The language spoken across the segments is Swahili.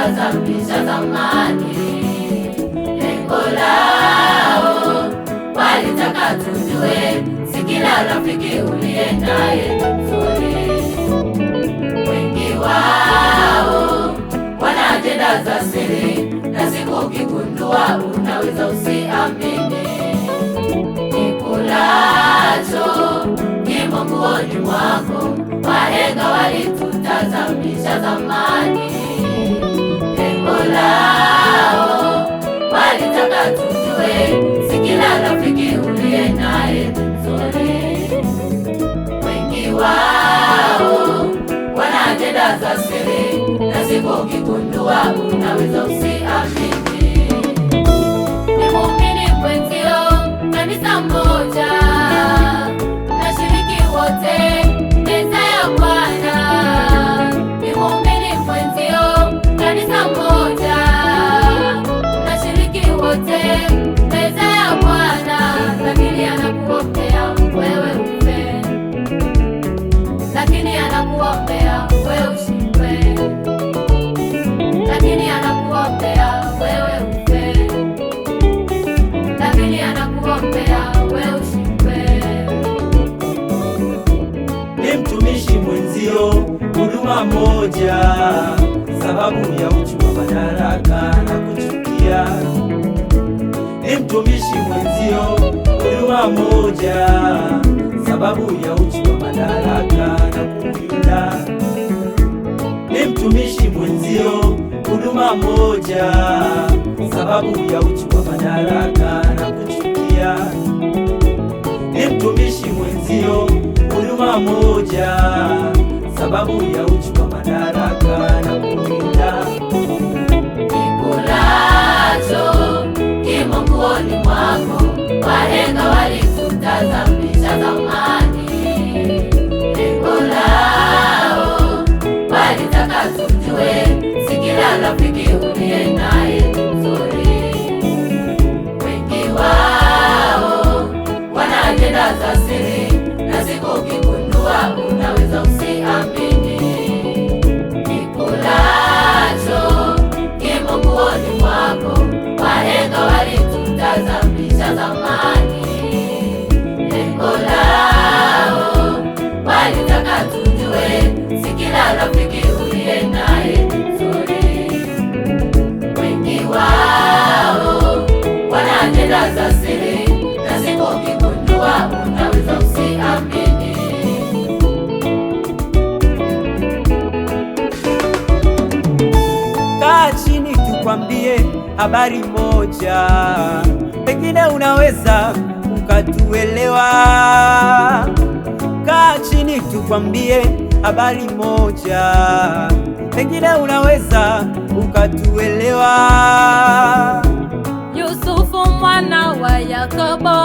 tutazamisha zamani. Lengo lao walitaka tujue, si kila rafiki uliye naye mzuri. Wengi wao wana ajenda za siri, na siku ukigundua unaweza usiamini. Kikulacho kimo nguoni mwako, wahenga walitutazamisha zamani. Lengo lao walitaka tujue, si kila rafiki uliye naye mzuri. Wengi wao wana ajenda za siri, na siku ukigundua unaweza usiamini. Ni muumini mwenzio, kanisa moja, nashiriki wote meza ya Bwana. Ni muumini mwenzio, kanisa moja, nashiriki wote meza ya Bwana. Lakini anakuombea wewe ufe, lakini anakuombea wewe ushindwe, lakini anakuombea wewe ufe, lakini anakuombea wewe ushindwe. Ni mtumishi mwenzio, huduma moja, sababu ya uchu wa madaraka na kuchukia. Ni mtumishi mwenzio, huduma moja, sababu ya uchu wa madaraka na kukulinda. Ni mtumishi mwenzio, huduma moja, sababu ya uchu wa madaraka na kuchukia. Ni mtumishi mwenzio, huduma moja, sababu ya uchu wa madaraka na kukulinda. Kikulacho kimo nguoni mwako, wahenga walitutazamisha zamani. Lengo lao walitaka tujue, si kila rafiki uliye naye mzuri. Wengi wao wana ajenda za siri, na siku ukigundua unaweza usiamini. Kikulacho kimo nguoni mwako, wahenga walitutazamisha zamani. Lengo lao walitaka tujue, si kila rafiki uliye naye mzuri. Wengi wao wana ajenda za siri, na siku ukigundua unaweza usiamini. Kaa chini tukwambie habari moja, pengine unaweza ukatuelewa. Kaa chini tukwambie habari moja, pengine unaweza ukatuelewa. Yusufu mwana wa Yakobo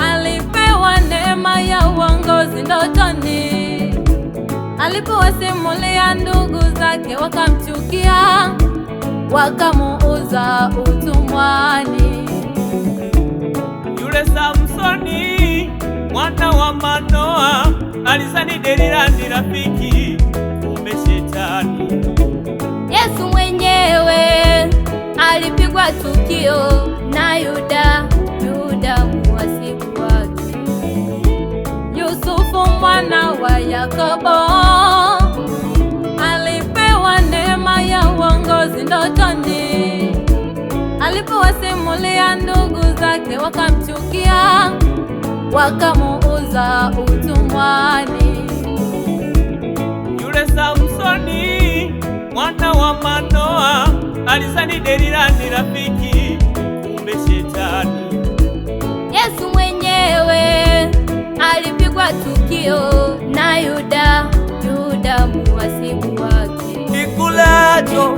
alipewa neema ya uongozi ndotoni. Alipowasimulia ndugu zake wakamchukia, wakamuuza utumwani. Yule Samsoni mwana wa Manoa alizani Delila ni rafiki, kumbe shetani. Yesu mwenyewe alipigwa tukio na Yuda muhasibu wake. Yusufu mwana wa Yakobo alipewa neema ya uongozi ndotoni. Alipowasimulia ndugu zake wakamchukia, wakamuuza utumwani. Yule Samsoni mwana wa Manoa alizani Delila ni rafiki, kumbe shetani. Yesu mwenyewe alipigwa tukio na Yuda muhasibu wake. Kikulacho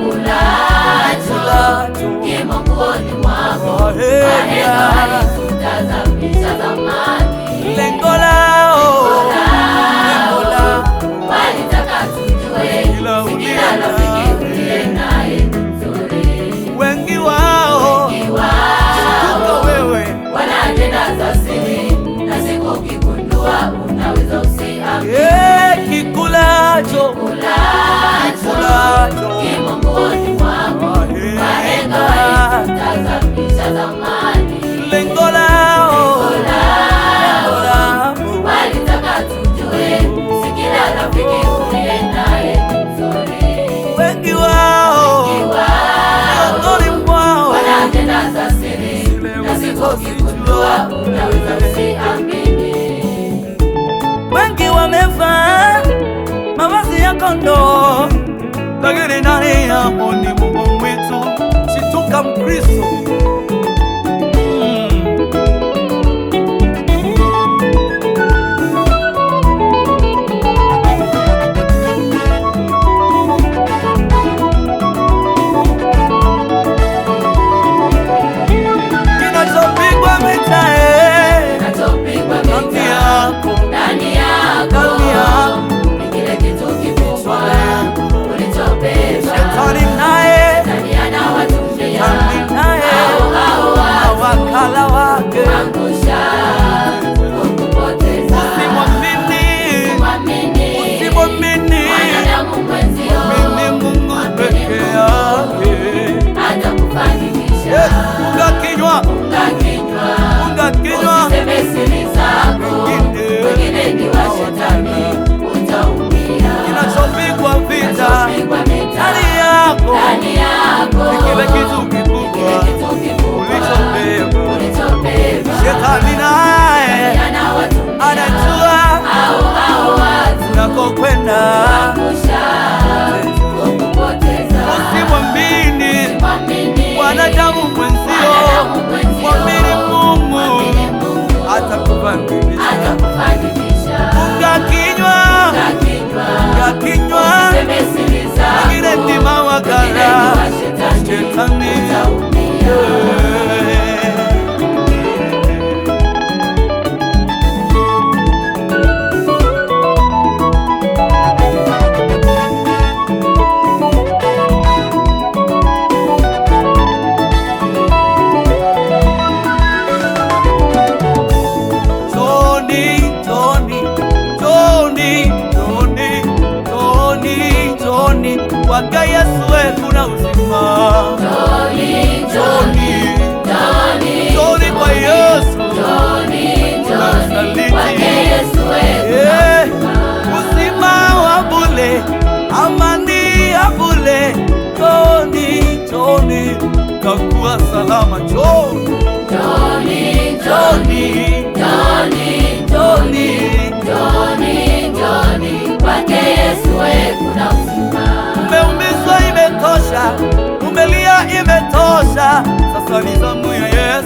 kimo nguoni mwako, wahenga walitutazamisha zamani. lengo lao walitaka tujue, si kila rafiki uliye naye mzuri. wengi wao Wao wewe wana ajenda za siri, na siku ukigundua unaweza usiamini. kikulacho Kikulacho amani. Lengo lao walitaka tujue, si kila rafiki uliye naye mzuri. wengi wao miongoni mwao wana ajenda za siri, na sikukigundua unaweza usiamini. wengi wamevaa mavazi ya kondoo, lakini ndani yao ni mbwa mwitu. Shituka Mkristo, kinachopigwa vita ndani yako ni kile kitu kikubwa ulichobeba. Shetani naye anawatumia hao wakala wake angusha, kukupoteza. Usimwamini Mwanadamu mwenzio, Mungu peke yake. atakufanikisha. Funga kinywa, Usiseme siri zako, wengine ni wa shetani, utaumia. kinachopigwa vita Kinachopigwa vita ndani yako ni kile kitu kikubwa ulichobeba. Shetani naye anajua unakokwenda. Usimwamini mwanadamu mwenzio, mwamini Mungu atakufanikisha. Funga kinywa, wengine ni mawakala shetani. Njoni kwake Yesu kuna uzima. Njoni kwa Yesu uzima wa bure, amani ya bure. Njoni kakuwa salama. Njoni kwake Yesu kuna uzima. Umeumizwa imetosha, umelia imetosha, sasa ni zamu ya Yesu.